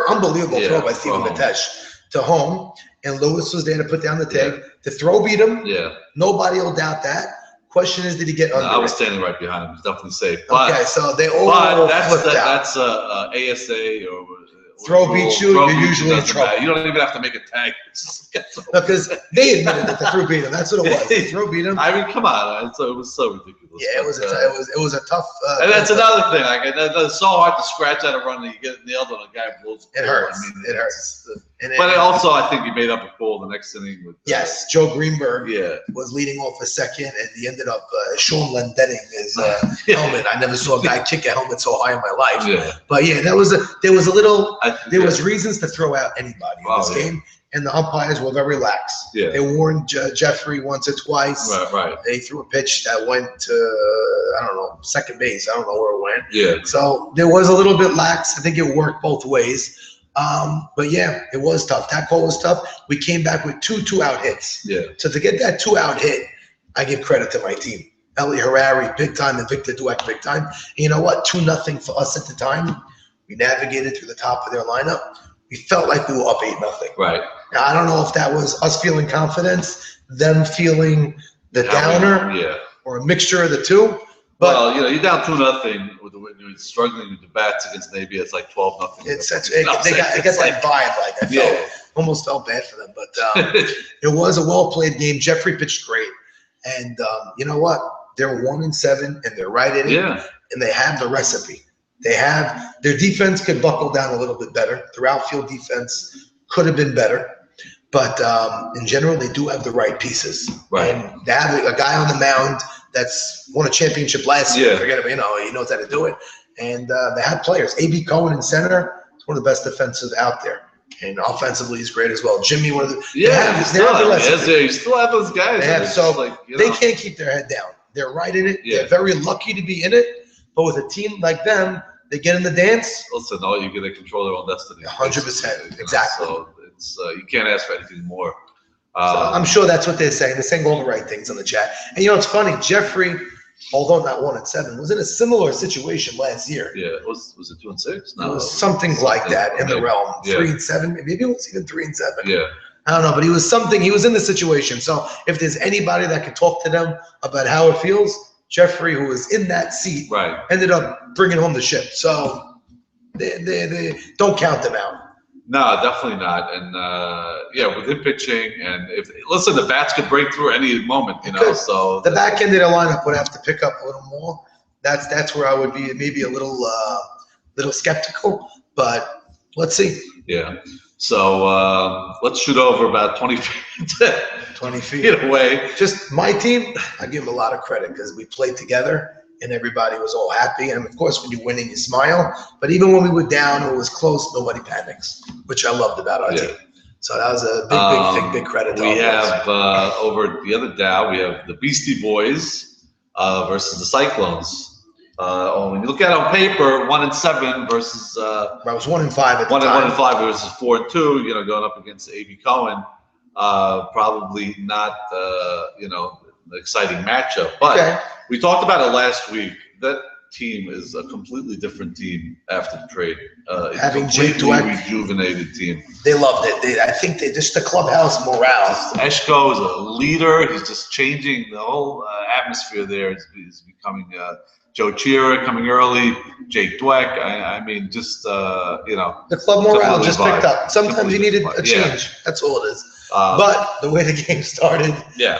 S2: Unbelievable throw by Stephen Batesh to home. And Lewis was there to put down the tag. The throw beat him.
S1: Yeah.
S2: Nobody will doubt that. Question is, did he get under
S1: I was standing right behind him. He's definitely safe. But,
S2: so they all
S1: that's ASA or
S2: throw beats you, you're usually in
S1: doesn't
S2: trouble.
S1: matter. You don't even have to make a tag.
S2: Because they admitted that the throw beat him. That's what it was. The throw beat him.
S1: I mean, come on. It was so ridiculous.
S2: Yeah, it was a tough.
S1: And that's another thing. Like, it's so hard to scratch out a run that you get nailed on a guy blows.
S2: It hurts.
S1: I mean,
S2: it hurts.
S1: But also, I think he made up a call the next inning with.
S2: Yes, Joe Greenberg.
S1: Yeah.
S2: Was leading off a second, and he ended up Sean Lendenning his helmet. I never saw a guy kick a helmet so high in my life.
S1: Yeah.
S2: But yeah, there was reasons to throw out anybody in this game, and the umpires were very lax.
S1: Yeah.
S2: They warned Jeffrey once or twice.
S1: Right.
S2: They threw a pitch that went to I don't know, second base. I don't know where it went.
S1: Yeah.
S2: So there was a little bit lax. I think it worked both ways. But yeah, it was tough. That call was tough. We came back with two out hits.
S1: Yeah.
S2: So to get that 2-out hit, I give credit to my team. Ellie Harari, big time, and Victor Dweck, big time. And you know what? 2-0 for us at the time. We navigated through the top of their lineup. We felt like we were up 8-0.
S1: Right.
S2: Now, I don't know if that was us feeling confidence, them feeling the downer, or a mixture of the two. But
S1: well, you're down 2-0 when you're struggling with the bats against Navy. It's like 12-0.
S2: It's such it gets that vibe. Like I almost felt bad for them, but it was a well-played game. Jeffrey pitched great, and you know what? They're 1-7, and they're right in it.
S1: Yeah.
S2: And they have the recipe. They have their defense could buckle down a little bit better. Their outfield defense could have been better, but in general, they do have the right pieces.
S1: Right.
S2: And they have a guy on the mound that's won a championship last year. Forget it, he knows how to do it. And they have players. A.B. Cohen in center is one of the best defensive out there. And offensively, he's great as well. Jimmy, one of the
S1: you still have those guys.
S2: They can't keep their head down. They're right in it.
S1: Yeah.
S2: They're very lucky to be in it. But with a team like them, they get in the dance.
S1: Listen, you get to control their own destiny.
S2: 100%. Exactly.
S1: So it's you can't ask for anything more.
S2: So I'm sure that's what they're saying. They're saying all the right things on the chat. And it's funny. Jeffrey, although not 1-7, was in a similar situation last year.
S1: Yeah, was it 2-6? No,
S2: it was something like that in the realm. 3-7, maybe it was even 3-7.
S1: Yeah.
S2: I don't know, but he was in the situation. So if there's anybody that could talk to them about how it feels, Jeffrey, who was in that seat, ended up bringing home the ship. So they don't count them out.
S1: No, definitely not. And with him pitching, and the bats could break through any moment, So
S2: the back end of the lineup would have to pick up a little more. That's where I would be maybe a little skeptical, but let's see.
S1: Yeah. So let's shoot over about 20 feet.
S2: 20 feet
S1: away.
S2: Just my team, I give them a lot of credit because we played together and everybody was all happy. And of course, when you're winning, you smile. But even when we were down or it was close, nobody panics, which I loved about our team. So that was a big credit.
S1: We have over the other Dow, we have the Beastie Boys versus the Cyclones. When you look at it on paper, 1-7 versus.
S2: I was 1-5 at the time.
S1: 1-5 versus 4-2. Going up against A.B. Cohen, probably not an exciting matchup. But we talked about it last week. That team is a completely different team after the trade.
S2: Having Jake
S1: Dweck, rejuvenated team.
S2: They loved it. I think they just the clubhouse morale.
S1: Eshko is a leader. He's just changing the whole atmosphere there. Is becoming. Joe Chira coming early, Jake Dweck. I mean, just
S2: the club morale just picked up. Sometimes you needed a change. That's all it is. But the way the game started,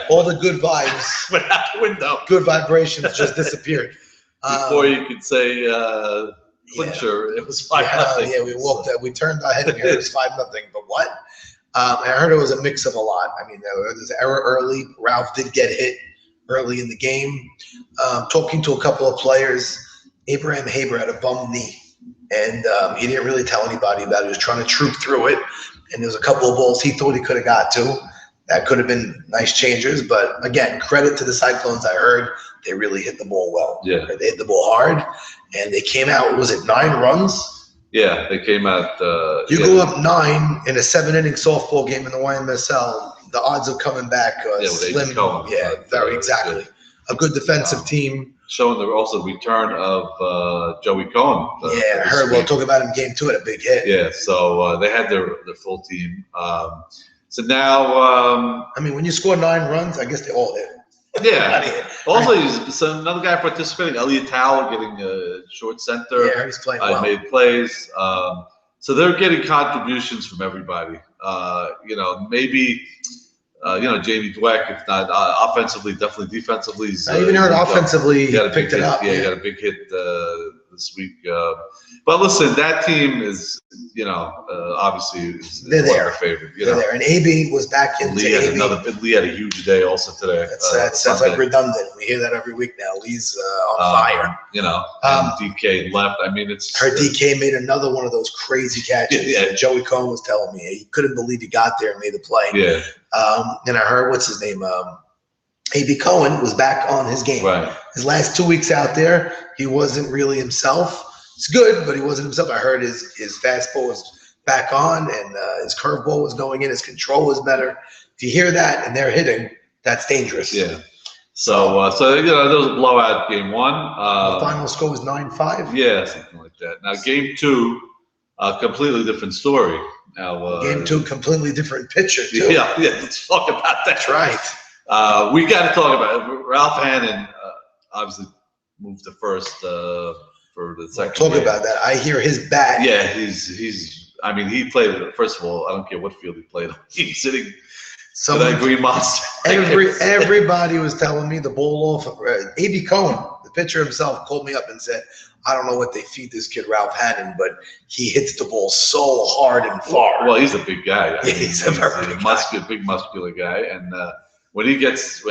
S2: all the good vibes
S1: went out the window.
S2: Good vibrations just disappeared.
S1: Before you could say clincher, it was 5-0.
S2: Yeah, we walked up. We turned our head and it was 5-0. But what? I heard it was a mix of a lot. I mean, there was an error early. Ralph did get hit early in the game. Talking to a couple of players, Abraham Haber had a bum knee, and he didn't really tell anybody about it. He was trying to troop through it, and there was a couple of balls he thought he could have got to. That could have been nice changers, but again, credit to the Cyclones. I heard they really hit the ball well.
S1: Yeah,
S2: they hit the ball hard, and they came out. Was it 9 runs?
S1: Yeah, they came out.
S2: You go up 9 in a 7-inning softball game in the YMSL. The odds of coming back slim. Very exactly. Good. A good defensive team. Showing
S1: also the return of Joey Cohen.
S2: I heard. We'll talk about him game 2 at a big hit.
S1: Yeah, so they had their full team. So now,
S2: I mean, when you score 9 runs, I guess they all hit.
S1: Yeah. Also, another guy participating, Elliot Towell, getting a short center.
S2: Yeah, he's playing well.
S1: Made plays. So they're getting contributions from everybody. Maybe Jamie Dweck, if not offensively, definitely defensively.
S2: I even heard offensively he picked it up.
S1: Yeah, he got a big hit this week. But listen, that team is, obviously is
S2: They're
S1: one
S2: there.
S1: of the favorite.
S2: They're there. And AB was back into
S1: Lee had
S2: AB.
S1: Lee had a huge day also today.
S2: That's like redundant. We hear that every week now. Lee's on fire.
S1: And DK left. I mean, it's.
S2: Her DK made another one of those crazy catches.
S1: Yeah.
S2: Joey Cohen was telling me he couldn't believe he got there and made the play.
S1: Yeah.
S2: And I heard, what's his name? AB Cohen was back on his game.
S1: Right.
S2: His last 2 weeks out there, he wasn't really himself. It's good, but he wasn't himself. I heard his fastball was back on, and his curveball was going in. His control was better. If you hear that and they're hitting, that's dangerous.
S1: Yeah. So there was a blowout game one.
S2: The final score was 9-5.
S1: Yeah, something like that. Now game two, completely different story. Now
S2: game two, completely different pitcher too.
S1: Yeah. Let's talk about that.
S2: That's right.
S1: We got to talk about it. Ralph Hannon. Obviously moved to first for the second.
S2: Talk about that. I hear his bat.
S1: Yeah, he's. I mean, he played. First of all, I don't care what field he played on. He's sitting. So that Green Monster.
S2: Everybody was telling me the ball off. AB Cohen, the pitcher himself, called me up and said, "I don't know what they feed this kid Ralph Hannon, but he hits the ball so hard and far."
S1: Well, he's a big guy.
S2: He's a very
S1: big muscular guy, and when he gets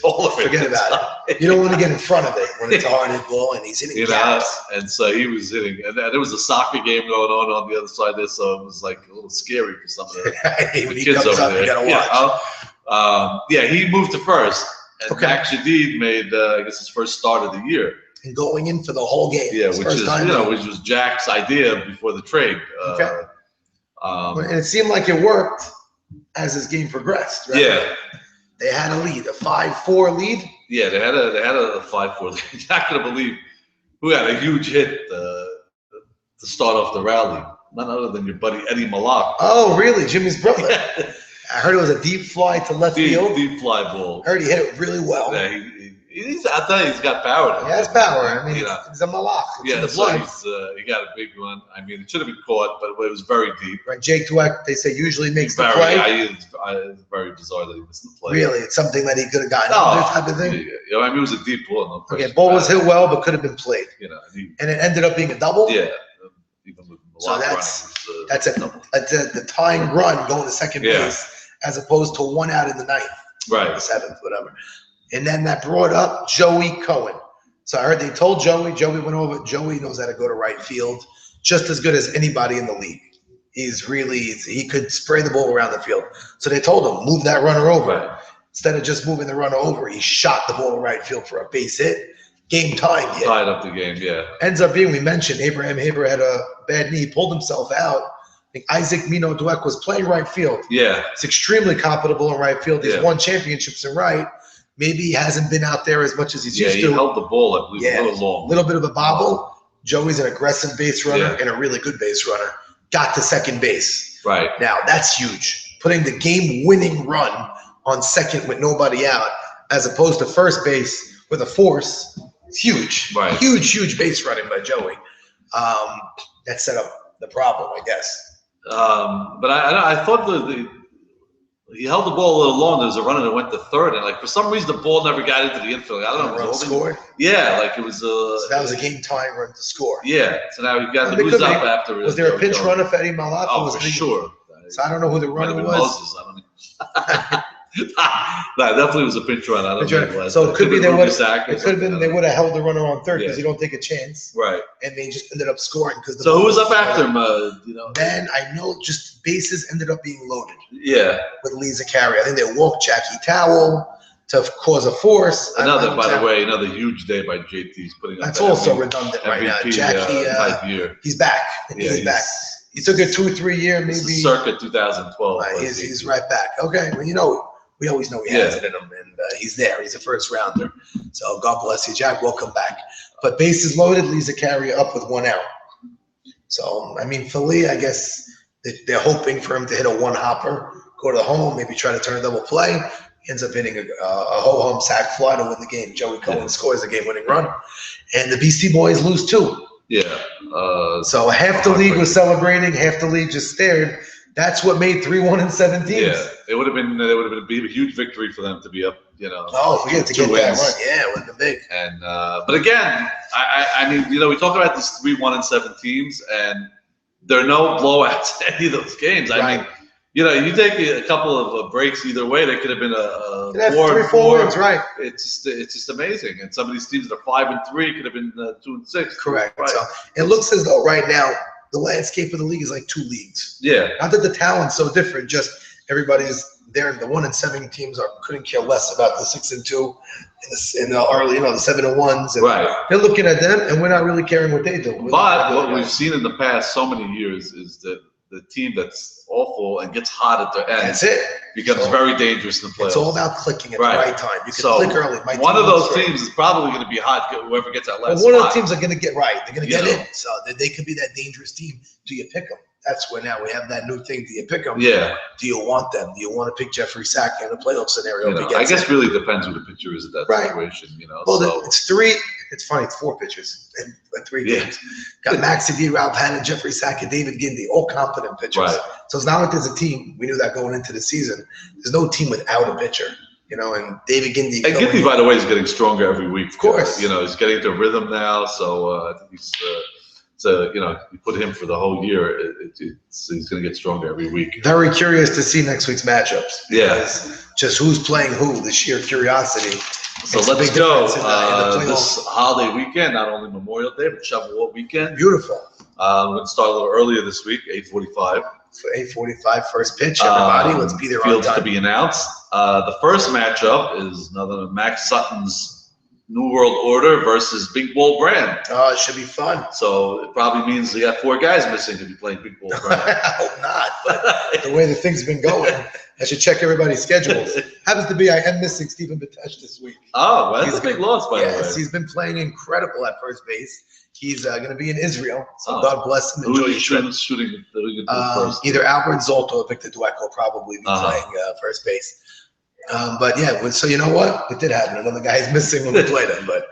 S1: all of it,
S2: forget about it. You don't want to get in front of it when it's a hard hit ball and he's hitting gaps.
S1: And so he was hitting, and there was a soccer game going on the other side there, so it was like a little scary for some of the kids over there.
S2: You gotta watch.
S1: He moved to first, and Max Shadid made I guess his first start of the year.
S2: And going in for the whole game.
S1: Yeah, which was Jack's idea before the trade.
S2: And it seemed like it worked as his game progressed. Right?
S1: Yeah.
S2: They had a lead, a 5-4 lead.
S1: Yeah, they had a 5-4 lead. You're not gonna believe who had a huge hit to start off the rally. None other than your buddy Eddie Malak.
S2: Oh, really? Jimmy's brother. I heard it was a deep fly to left field.
S1: Deep fly ball.
S2: I heard he hit it really well.
S1: Yeah, I tell you, he's got power.
S2: He has power. I mean, he's a Malak.
S1: He got a big one. I mean, it should have been caught, but it was very deep.
S2: Right, Jake Dweck, they say usually makes the play.
S1: It's very bizarre that he missed the play.
S2: Really, it's something that he could have gotten under type of thing.
S1: I mean, it was a deep ball. No
S2: ball was hit well, but could have been played. And it ended up being a double.
S1: Yeah, even with Malak
S2: that's the tying run going to second base, as opposed to one out in the ninth,
S1: right,
S2: the seventh, whatever. And then that brought up Joey Cohen. So I heard they told Joey. Joey went over. Joey knows how to go to right field, just as good as anybody in the league. He could spray the ball around the field. So they told him, move that runner over.
S1: Right.
S2: Instead of just moving the runner over, he shot the ball to right field for a base hit. Game timed hit.
S1: Tied up the game, yeah.
S2: Ends up being, we mentioned, Abraham Haber had a bad knee, pulled himself out. I think Isaac Mino Dweck was playing right field.
S1: Yeah.
S2: He's extremely compatible in right field. He's won championships in right. Maybe he hasn't been out there as much as he's used to.
S1: Yeah, he held the ball, I believe, a little long.
S2: A little bit of a bobble. Joey's an aggressive base runner and a really good base runner. Got to second base.
S1: Right.
S2: Now, that's huge. Putting the game-winning run on second with nobody out, as opposed to first base with a force, it's huge.
S1: Right.
S2: Huge base running by Joey. That set up the problem, I guess.
S1: But I thought he held the ball a little long. There was a runner that went to third, and for some reason the ball never got into the infield. I don't know.
S2: Run scored.
S1: Yeah, it was.
S2: So that was a game-tying run to score.
S1: Yeah. So now he got who's up after.
S2: Was there a pinch runner for Eddie Malak?
S1: Oh, for sure.
S2: So I don't know who the runner was.
S1: Moses, I don't know. No, definitely was a pinch run. I don't know who it was.
S2: So it could be they would have held the runner on third because you don't take a chance.
S1: Right.
S2: And they just ended up scoring because.
S1: So who was up after him?
S2: Then I know just bases ended up being loaded.
S1: Yeah.
S2: With Lee Zaccaria. I think they walked Jackie Towell to cause a force.
S1: Another huge day by JT. He's putting up.
S2: That's also redundant right now. Jackie,
S1: type year.
S2: He's back. Yeah, he's back. He took a 2-3 year, maybe.
S1: Circa 2012.
S2: He's right back. Okay, well, we always know he has it in him, and he's there. He's a first rounder. So God bless you, Jack. Welcome back. But bases loaded, Lee Zaccaria up with 1 out. So, I mean, for Lee, I guess they're hoping for him to hit a one-hopper, go to the home, maybe try to turn a double play. He ends up hitting a ho-hum sac fly to win the game. Joey Cohen scores the game-winning run. And the Beastie Boys lose 2.
S1: Yeah.
S2: So half the league was celebrating, half the league just stared. That's what made 3-1-7 teams.
S1: Yeah, it would have been a huge victory for them to be up.
S2: Oh, we had to get that run. Yeah, it would have been big.
S1: And but again, I mean, we talk about these 3-1-7 teams, and there are no blowouts in any of those games. I mean, you take a couple of breaks either way. There could have been a
S2: 4 wins, right?
S1: It's just amazing. And some of these teams that are 5-3 could have been 2-6.
S2: Correct.
S1: Right.
S2: So it looks as though right now the landscape of the league is like 2 leagues.
S1: Yeah.
S2: Not that the talent's so different, just everybody's there. The 1-7 teams couldn't care less about the 6-2 in the early, the 7-1s. And
S1: right.
S2: They're looking at them, and we're not really caring what they do.
S1: But what we've seen in the past so many years is that the team that's awful and gets hot at the end.
S2: That's it.
S1: Becomes very dangerous in the playoffs.
S2: It's all about clicking at the right time. You can click early.
S1: One of those teams is probably going to be hot. Whoever gets that last.
S2: One of the teams are going to get right. They're going to get in. So they could be that dangerous team. Do you pick them? That's where now we have that new thing. Do you pick them?
S1: Yeah.
S2: Do you want them? Do you want to pick Jeffrey Sack in a playoff scenario?
S1: I guess really depends who the pitcher is in that situation.
S2: Well, it's 3. It's funny. It's 4 pitchers in 3 games. Got Max Cedillo, Ralph Hannon, Jeffrey Sack, and David Gindy, all competent pitchers.
S1: Right.
S2: So it's not like there's a team. We knew that going into the season. There's no team without a pitcher. And David Gindy.
S1: And Gindy, by the way, is getting stronger every week.
S2: Of course.
S1: He's getting to rhythm now. So I think he's. So, you put him for the whole year, he's going to get stronger every week.
S2: Very curious to see next week's matchups.
S1: Yeah.
S2: Just who's playing who, the sheer curiosity.
S1: So let's go. This holiday weekend, not only Memorial Day, but Shavuot weekend.
S2: Beautiful.
S1: We're going to start a little earlier this week, 8:45.
S2: So 8:45, first pitch, everybody. Let's be there on
S1: Fields
S2: time.
S1: to be announced. The first matchup is another Max Sutton's New World Order versus Big Ball Brand.
S2: Oh, it should be fun.
S1: So it probably means you got 4 guys missing if you're playing Big Ball Brand.
S2: I hope not, but the way the thing's been going, I should check everybody's schedules. Happens to be I am missing Stephen Batesh this week.
S1: Oh, well, that's a big loss, by the way.
S2: Yes, he's been playing incredible at first base. He's going to be in Israel, so God bless him. Enjoy his trip.
S1: Shooting first?
S2: Either Albert Zolto or Victor Dweck will probably be playing first base. But yeah, so you know what? It did happen. Another guy is missing when we played him. But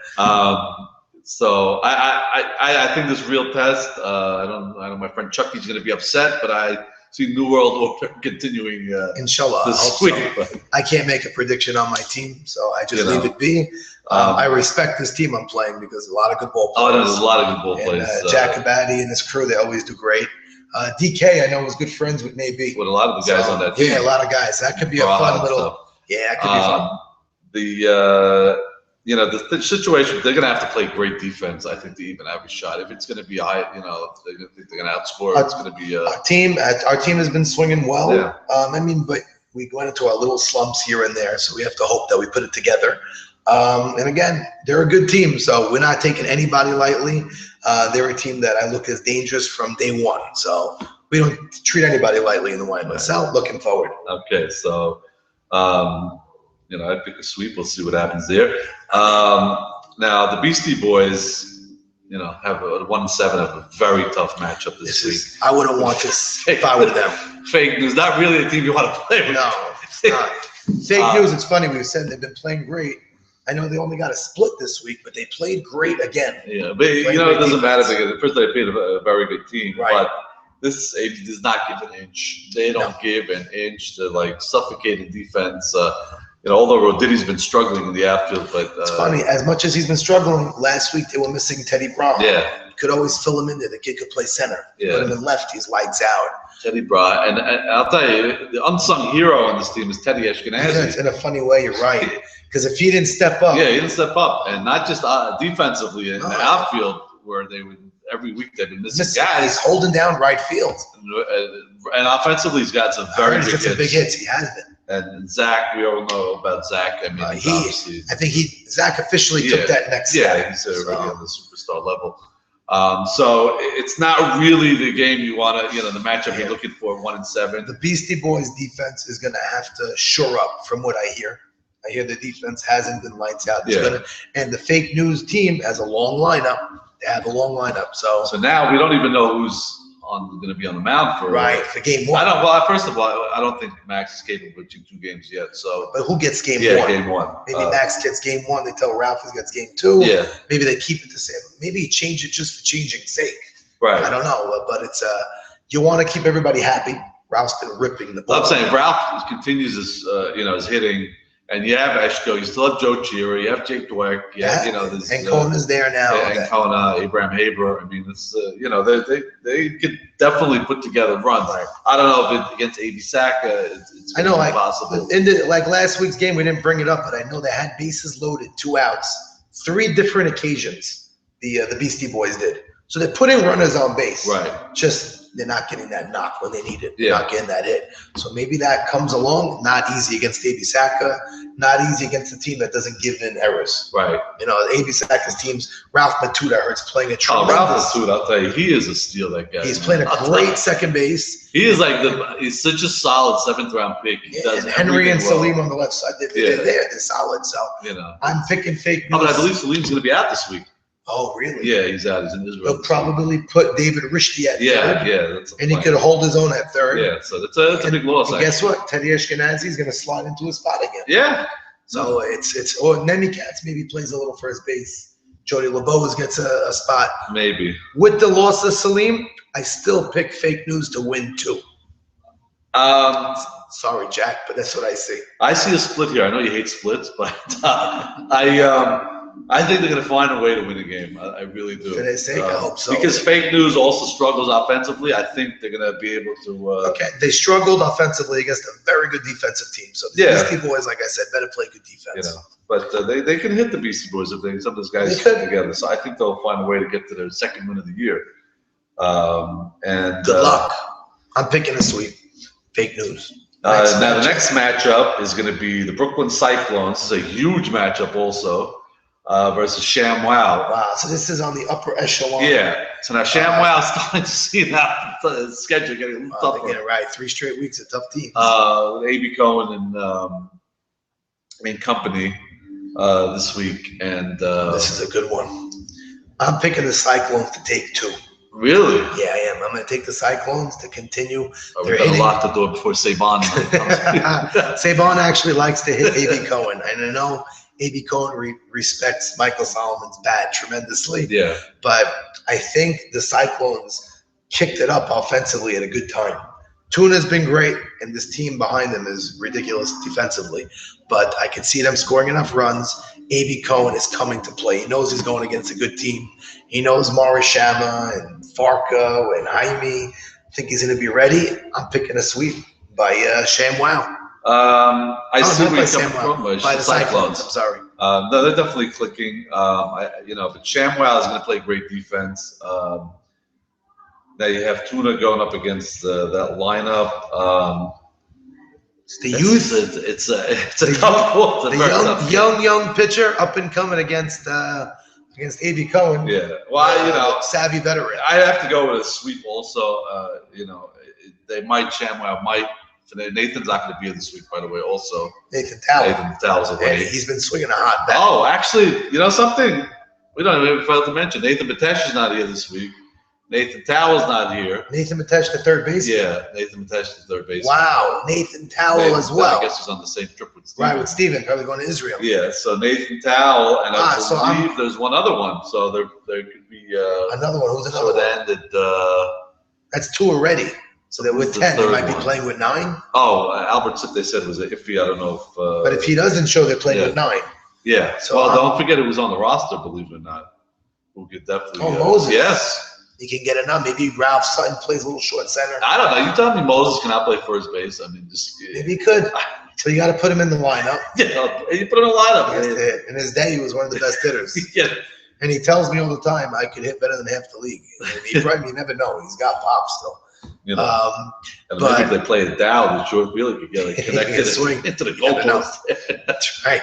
S1: so I think this real test. I know my friend Chucky's going to be upset, but I see New World Order continuing.
S2: Inshallah,
S1: this week.
S2: I can't make a prediction on my team, so I just leave it be. I respect this team I'm playing because there's a lot of good ball players.
S1: Oh, there's a lot of good ball players.
S2: Jack Abadi and his crew, they always do great. DK, I know, was good friends with Nate B.
S1: With a lot of the guys on that team.
S2: Yeah, a lot of guys. That could be a fun little. Yeah, that could be fun.
S1: The situation, they're going to have to play great defense, I think, to even have a shot. If it's going to be a high, if they're going to outscore, it's going to be
S2: our team has been swinging well. Yeah. But we went into our little slumps here and there, so we have to hope that we put it together. And again, they're a good team, so we're not taking anybody lightly. They're a team that I look as dangerous from day one, so we don't treat anybody lightly in the YMSL. Right. Looking forward.
S1: Okay, so I pick a sweep. We'll see what happens there. Now the Beastie Boys, have a 1-7, have a very tough matchup this week.
S2: I wouldn't want this if I were them.
S1: Fake news. Not really a team you want to play with.
S2: No, it's not. Fake news. It's funny. We said they've been playing great. I know they only got a split this week, but they played great again.
S1: Yeah, but it doesn't matter because first they played a very good team,
S2: right.
S1: But this AD does not give an inch. They don't give an inch. They're suffocating defense. Although Roditti's been struggling in the outfield, but
S2: it's funny. As much as he's been struggling, last week they were missing Teddy Brown.
S1: Yeah,
S2: could always fill him in there. The kid could play center.
S1: Yeah,
S2: put him in left. He's lights out.
S1: Teddy Brown, and I'll tell you, the unsung hero on this team is Teddy Ashkenazi.
S2: In a funny way, you're right. Because if he didn't step up,
S1: he didn't step up, and not just defensively in the outfield, where they would every week they've been missing guys.
S2: He's holding down right field,
S1: and offensively he's got some very big hits.
S2: He has been.
S1: And Zach, we all know about Zach. I mean,
S2: I think Zach officially took that next step.
S1: Yeah, he's already on the superstar level. So it's not really the game you want to, the matchup you're looking for, 1-7.
S2: The Beastie Boys defense is going to have to shore up, from what I hear. I hear the defense hasn't been lights out. And the fake news team has a long lineup. They have a long lineup. So
S1: now we don't even know who's going to be on the mound for
S2: for game one.
S1: Well, first of all, I don't think Max is capable of 2 games yet. So,
S2: but who gets game one?
S1: Yeah, game one.
S2: Maybe Max gets game one. They tell Ralph he gets game 2.
S1: Yeah.
S2: Maybe they keep it the same. Maybe you change it just for changing's sake.
S1: Right.
S2: I don't know, but it's you want to keep everybody happy. Ralph's been ripping the ball.
S1: I'm saying Ralph continues his his hitting. And you have Eshko, you still have Joe Chira, you have Jake Dweck, there's
S2: and Kona's there now.
S1: And Kona, Abraham Haber. I mean, it's they could definitely put together runs.
S2: Right.
S1: I don't know if against AB Saka, it's
S2: I know,
S1: possible.
S2: In last week's game, we didn't bring it up, but I know they had bases loaded, 2 outs, 3 different occasions. The Beastie Boys did. So they're putting runners on base.
S1: Right.
S2: Just they're not getting that knock when they need it.
S1: Yeah.
S2: Not getting that hit. So maybe that comes along. Not easy against AB Saka. Not easy against a team that doesn't give in errors.
S1: Right.
S2: AB Saka's teams, Ralph Matuda hurts playing a tremendous.
S1: Ralph Matuda, I'll tell you, he is a steal, that guy.
S2: He's playing a great second base.
S1: He is he's such a solid 7th-round pick. He does
S2: and Henry and
S1: well.
S2: Salim on the left side. They're solid. So I'm picking fake news.
S1: But I believe Salim's going to be out this week.
S2: Oh, really?
S1: Yeah, he's out. He's in Israel.
S2: They'll probably put David Rishti at third.
S1: Yeah, that's
S2: and he could hold his own at third.
S1: Yeah, so that's a big loss.
S2: And guess what? Teddy Ashkenazi is going to slide into his spot again.
S1: Yeah.
S2: So or Nemi Katz maybe plays a little first base. Jody LeBeau gets a spot.
S1: Maybe.
S2: With the loss of Salim, I still pick fake news to win 2. Sorry, Jack, but that's what I see.
S1: I see a split here. I know you hate splits, but I think they're going to find a way to win a game. I really do.
S2: For their sake, I hope so.
S1: Because fake news also struggles offensively. I think they're going to be able to.
S2: Okay, they struggled offensively against a very good defensive team. So the Beastie Boys, like I said, better play good defense.
S1: But they can hit the Beastie Boys if some of those guys put together. So I think they'll find a way to get to their 2nd win of the year. And
S2: good luck. I'm picking a sweep. Fake news.
S1: Now the next matchup is going to be the Brooklyn Cyclones. This is a huge matchup also. Versus ShamWow.
S2: Wow, so this is on the upper echelon.
S1: Yeah. So now ShamWow is starting to see that schedule getting a little tougher.
S2: They get it right. 3 straight weeks of tough teams.
S1: With A.B. Cohen and company this week. And
S2: this is a good one. I'm picking the Cyclones to take 2.
S1: Really?
S2: Yeah, I am. I'm going to take the Cyclones to continue.
S1: We've got a lot to do before Saban.
S2: Saban actually likes to hit A.B. Cohen. And I know A.B. Cohen respects Michael Solomon's bat tremendously.
S1: Yeah.
S2: But I think the Cyclones kicked it up offensively at a good time. Tuna's been great, and this team behind them is ridiculous defensively. But I can see them scoring enough runs. A.B. Cohen is coming to play. He knows he's going against a good team. He knows Morris Shama and Farco and Jaime. I think he's going to be ready. I'm picking a sweep by ShamWow.
S1: I see where you're coming from.
S2: By the Cyclones. I'm sorry.
S1: No, they're definitely clicking. But ShamWow is going to play great defense. Now you have Tuna going up against that lineup.
S2: It's the youth.
S1: It's a tough one.
S2: The young pitcher up and coming against A.B. Cohen.
S1: Yeah. Well,
S2: savvy veteran.
S1: I have to go with a sweep also. They might. ShamWow might. Nathan's not going to be here this week, by the way. Also,
S2: Nathan Towle.
S1: Nathan Towle's away.
S2: He's been swinging a hot bat.
S1: Oh, actually, something we don't even fail to mention. Nathan Matesh is not here this week. Nathan Towle's not here.
S2: Nathan Matesh, the third baseman.
S1: Yeah, Nathan Matesh, the third baseman.
S2: Wow, Nathan Towle as well.
S1: I guess he's on the same trip with Steven.
S2: Right, with Steven, probably going to Israel.
S1: Yeah, so Nathan Towle, and I believe there's one other one. So there could be
S2: another one. Who's another one?
S1: Ended.
S2: That's 2 already. So they're with 10. They might be playing with 9.
S1: Oh, Albert, they said was iffy. I don't know if.
S2: But if he doesn't show, they're playing with 9.
S1: Yeah. So don't forget it was on the roster. Believe it or not, who could definitely.
S2: Oh, Moses.
S1: Yes.
S2: He can get it now. Maybe Ralph Sutton plays a little short center.
S1: I don't know. You tell me Moses cannot play first base. I mean,
S2: maybe he could. So you got to put him in the lineup.
S1: Yeah, you put him in the lineup.
S2: In his day, he was one of the best hitters.
S1: Yeah.
S2: And he tells me all the time, I could hit better than half the league. And you never know. He's got pop still.
S1: And maybe if they play it down, the short field could get connected
S2: swing
S1: into the goalpost.
S2: That's right.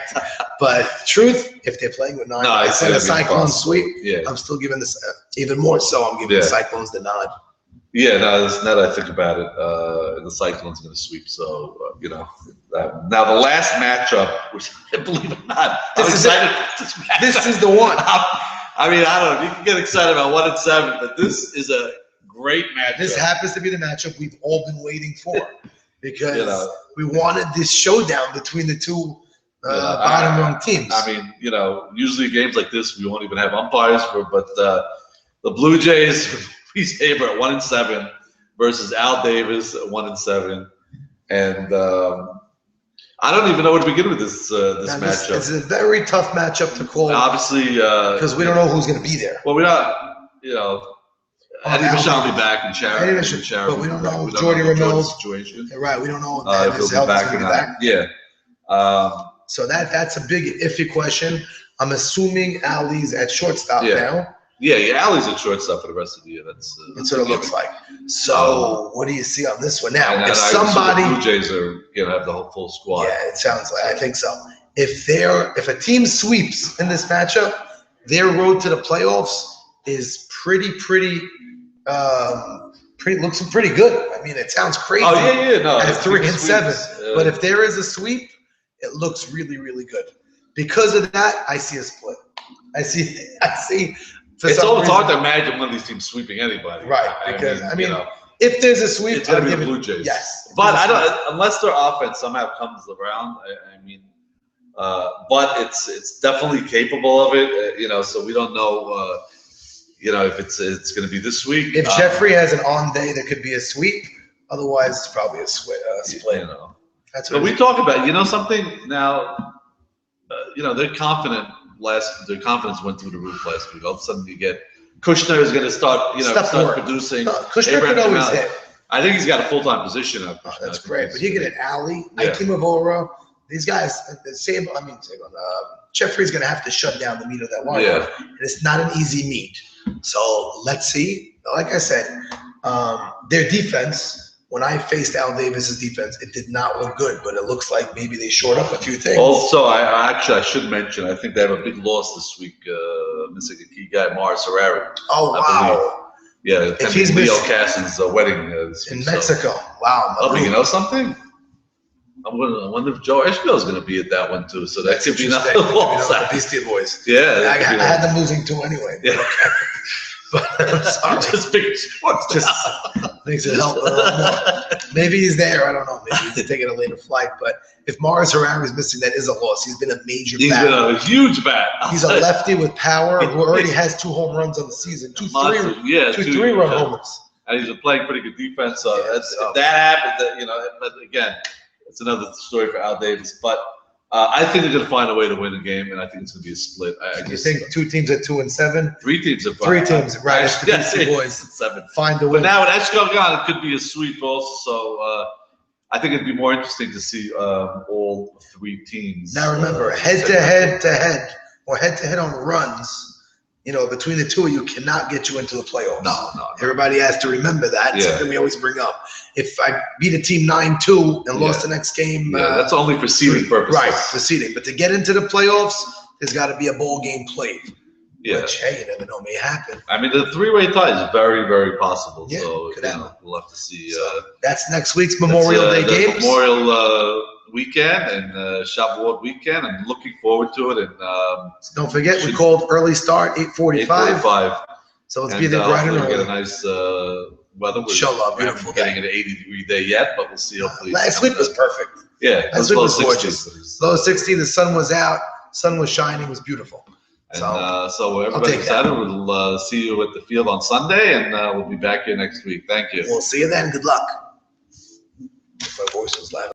S2: But truth, if they're playing with 9, I said a Cyclone sweep.
S1: Yeah.
S2: I'm still giving this even more so. I'm giving the Cyclones the nod.
S1: Yeah, now that I think about it, the Cyclones going to sweep. So now the last matchup, which believe it or not, I'm excited.
S2: This is the one.
S1: I mean, I don't know. You can get excited about 1 and 7, but this is a great matchup.
S2: This happens to be the matchup we've all been waiting for because
S1: You know,
S2: we wanted this showdown between the two bottom rung teams.
S1: I mean, usually games like this we won't even have umpires for, but the Blue Jays, Reese Haber at 1-7 versus Al Davis at 1-7, and I don't even know where to begin with this matchup.
S2: It's a very tough matchup to call.
S1: Obviously,
S2: because we don't know who's going to be there.
S1: Well, we're not, Eddie Michelle will be back in Sharon.
S2: But we don't know Jordy Ramel's
S1: situation.
S2: Right, we don't know
S1: if he'll be back or not. Yeah.
S2: So that's a big iffy question. I'm assuming Ali's at shortstop now.
S1: Yeah, Ali's at shortstop for the rest of the year. That's
S2: what it looks like. So what do you see on this one now?
S1: And
S2: if somebody,
S1: the Blue Jays are gonna have the whole full squad.
S2: Yeah, it sounds like, I think so. If a team sweeps in this matchup, their road to the playoffs is pretty looks pretty good. I mean, it sounds crazy.
S1: Oh yeah, no.
S2: At 3-7, but if there is a sweep, it looks really, really good. Because of that, I see a split. I see.
S1: It's hard to imagine one of these teams sweeping anybody.
S2: Right, because if there's a sweep,
S1: it's gonna be the Blue Jays.
S2: Yes,
S1: but I don't unless their offense somehow comes around. But it's definitely capable of it. So we don't know. If it's going to be this week.
S2: If Jeffrey has an on day, there could be a sweep. Otherwise, it's probably a split. That's what.
S1: But we talk about something now. They're confident. Their confidence went through the roof last week. All of a sudden, you get Kushner is going to start producing.
S2: Kushner could always hit.
S1: I think he's got a full-time position.
S2: That's great. But you get an Ali, Ike Mavora. These guys, the same. Jeffrey's going to have to shut down the meat of that water.
S1: Yeah.
S2: And it's not an easy meat. So let's see. Like I said, their defense. When I faced Al Davis's defense, it did not look good, but it looks like maybe they shored up a few things.
S1: Also, I should mention, I think they have a big loss this week, missing a key guy, Morris Harari.
S2: Oh, wow.
S1: Yeah,
S2: if he's
S1: Leo Cassin's wedding this
S2: in
S1: week,
S2: Mexico. Wow.
S1: But you know something? I wonder if Joe Eshbill's going to be at that one too. So that could be another loss.
S2: The Beastie Boys.
S1: Yeah.
S2: I had them losing too anyway.
S1: Yeah.
S2: But I'm sorry.
S1: Just big sports.
S2: Just makes it help a little more. Maybe he's there. I don't know. Maybe he's taking a later flight. But if Morris Harari is missing, that is a loss. He's been a major bat.
S1: He's been a huge bat.
S2: He's a lefty with power who already has 2 home runs on the season. Two 3-run homers.
S1: And he's been playing pretty good defense. So if that happens, but again, it's another story for Al Davis. But I think they're going to find a way to win a game, and I think it's going to be a split.
S2: You think 2 teams at 2-7?
S1: 3 teams at 5.
S2: 3 teams, right? The Beastie Boys
S1: 7.
S2: Find a
S1: But
S2: win.
S1: now with Eshko gone, it could be a sweep also. So I think it'd be more interesting to see all 3 teams.
S2: Now remember, head-to-head or head-to-head on runs. Between the two of you cannot get you into the playoffs.
S1: No.
S2: Everybody has to remember that. It's something we always bring up. If I beat a team 9-2 and lost the next game,
S1: that's only for seeding purposes.
S2: Right, for seeding. But to get into the playoffs, there's got to be a bowl game played.
S1: Yeah.
S2: Which, hey, you never know, may happen.
S1: I mean, the 3-way tie is very, very possible.
S2: Yeah,
S1: so we'll have to see.
S2: So that's next week's Memorial Day games.
S1: Memorial weekend and Shavuot weekend. I'm looking forward to it. And
S2: don't forget, we called early start 8:45.
S1: 8:45.
S2: So let's be there bright and early.
S1: Get a nice weather.
S2: Inshallah, beautiful day.
S1: Getting an 80-degree day yet, but we'll see. Hopefully,
S2: last week was perfect.
S1: Yeah,
S2: last week was gorgeous. Low 60. The sun was out. Sun was shining. It was beautiful.
S1: And so everybody's excited. We'll see you at the field on Sunday, and we'll be back here next week. Thank you.
S2: We'll see you then. Good luck. My voice was loud.